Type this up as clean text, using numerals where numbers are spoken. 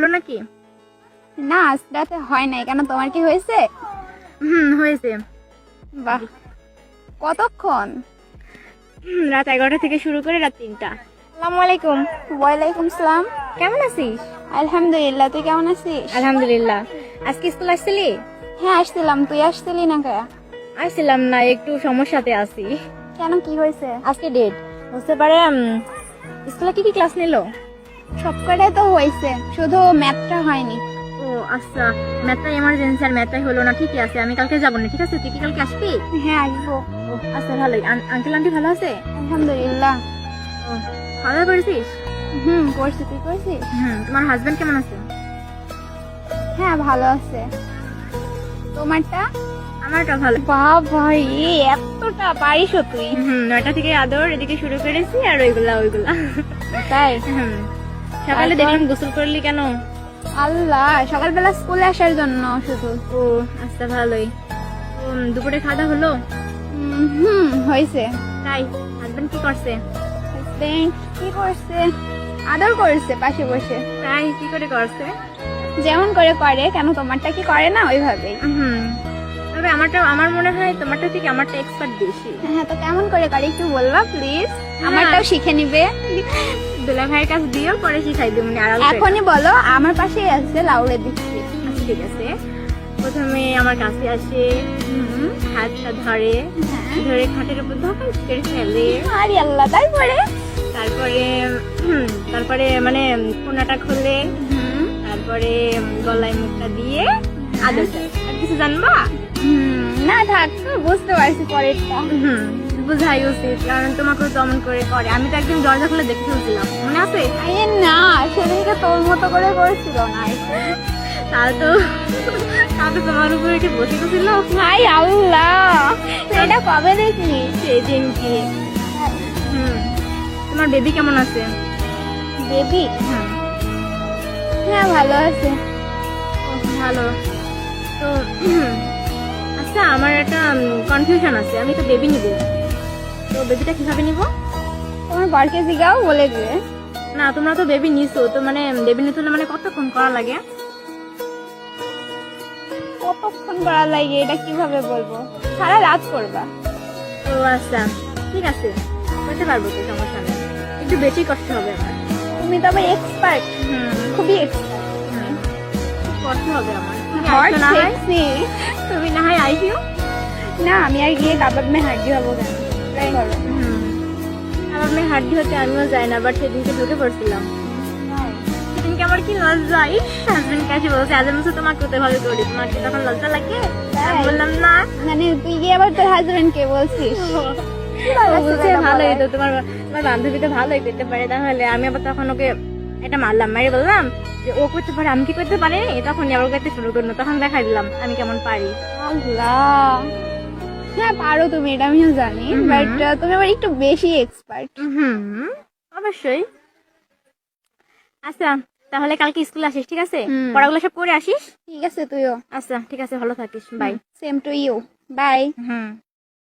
হলো নাকি? না আজ রাতে হয় নাই, কেন তোমার কি হয়েছে? হয়েছে। বাহ, কতক্ষণ? রাত 11টা থেকে শুরু করে রাত 3টা। আসসালামু আলাইকুম। ওয়ালাইকুম সালাম। কেমন আছিস? আলহামদুলিল্লাহ, তুই কেমন আছিস? আলহামদুলিল্লাহ। আজকে স্কুল আসছিলি? হ্যাঁ আসছিলাম, তুই আসছিলি না কে? আসছিলাম না, একটু সমস্যাতে আছি। কেন, কি হয়েছে? আজকে ডেট বুঝতে পারে। স্কুলে কি কি ক্লাস নিলো? সবকটাই তো হয়েছে, শুধু ম্যাথটা হয়নি। ও আচ্ছা, ম্যাথটা এমার্জেন্সি আর ম্যাথটাই হলো না। ঠিকই আছে, আমি কালকে যাবো না। ঠিক আছে, তুই কি কালকে আসবি? হ্যাঁ আসবো। ও আচ্ছা, ভালোই। আঙ্কেল আন্টি ভালো আছে? আলহামদুলিল্লাহ। ও, খাওয়া দাওয়া করেছিস? করছি, তুই করছিস? তোমার হাজবেন্ড কেমন আছে? হ্যাঁ ভালো আছে। তোমারটা? আমারটা ভালো। বাবা, এতটা পারিস তুই? 9টা থেকে আদর এদিকে শুরু করেছি, আর ওইগুলা তাই? সকালে তারপর? দেখলাম গোসল করলি কেন? আল্লাহ, সকালবেলা স্কুলে আসার জন্য শুধু। ও আচ্ছা, ভালোই। দুপুরে খাওয়া দাওয়া হলো? হয়েছে। তাই? হাজবেন্ড কি করছে? হাজবেন্ড কি করছে? আদর করছে পাশে বসে। তাই? কি করে করছে? যেমন করে করে, কেন তোমারটা কি করে না ওইভাবেই? তবে আমার মনে হয় তোমারটা থেকে আমারটা এক্সপার্ট বেশি। হ্যাঁ, তো কেমন করে করে একটু বলবা প্লিজ, আমারটাও শিখে নিবে। দুলা ভাইয়ের কাছে দিও, পরে শিখাই দিও। মানে আড়াল করে। এখনই বলো, আমার পাশেই আছে, লাউড়ে দিচ্ছি। আচ্ছা, ঠিক আছে। প্রথমে আমার কাছে আসে, হাতটা ধরে, ধরে খাটের উপর ধপাস করে ফেলে। আরে আল্লাহ, তারপরে? তারপরে মানে কোনাটা খোলে, তারপরে গলায় মুখটা দিয়ে আদর দেয়। আর কিছু জানবা? না থাক, বুঝতে পারছি পরেরটা। বুঝাই উচিত, কারণ তোমাকেও দমন করে করে। আমি তো একদিন দরজা খুলে দেখে ফেলছিলাম, মনে আছে? আরে না, সেদিনকে তোর মতো করে করেছিল না। তাহলে তোমার উপরে এসে বসে ছিল। হাই আল্লাহ, এটা কবে দেখলি? সেদিন কি। তোমার বেবি কেমন আছে? বেবি? হ্যাঁ ভালো আছে। ভালো তো। আচ্ছা, আমার একটা কনফিউশন আছে। আমি তো বেবি নিব, তো বেবিটা কিভাবে নিব? তোমার বরকে জিগাও, বলে দিবে। না, তোমরা তো বেবি নিছো, তো মানে বেবি নিতে হলে মানে কতক্ষণ করা লাগে? কতক্ষণ করা লাগে এটা কিভাবে বলবো? সারা রাত করবা। তো আচ্ছা, ঠিক আছে, করতে পারবো, তো সমস্যা নেই। একটু বেশি কষ্ট হবে আমার। তুমি তবে এক্সপার্ট, খুবই এক্সপার্ট। কষ্ট হবে আমার। Hot sexy. তুমি না হয় আইসিও। না, আমি আর গিয়ে কাবাব মে হাড্ডি হবো কেন? ট্রাই করো। আমার মেয়ে হাড্ডি হতে আমিও যাই না, বাট সেদিনকে ঢুকে পড়ছিলাম। সেদিনকে আমার কি লজ্জা! হাজবেন্ড কাছে বলছে, আজ আমি তোমাকে কোথায় ভালো করি, তোমার কি তখন লজ্জা লাগে? আমি বললাম না। মানে তুই গিয়ে আবার তোর হাজবেন্ড কে বলছিস? বলছে ভালোই তো, তোমার বান্ধবী তো ভালোই করতে পারে। তাহলে আমি আবার তখন ওকে এটা মারলাম, মারি বললাম যে ও করতে পারে, আমি কি করতে পারিনি। তখন আবার করতে শুরু করলো, তখন দেখাই দিলাম আমি কেমন পারি। আল্লাহ, হ্যাঁ পারো তুমি, এটা আমিও জানি, বাট তুমি আবার একটু বেশি এক্সপার্ট। অবশ্যই। আচ্ছা, তাহলে কালকে স্কুলে আসিস, ঠিক আছে? পড়াগুলো সব করে আসিস। ঠিক আছে, তুইও। আচ্ছা, ঠিক আছে, ভালো থাকিস। Bye. Same to you. By.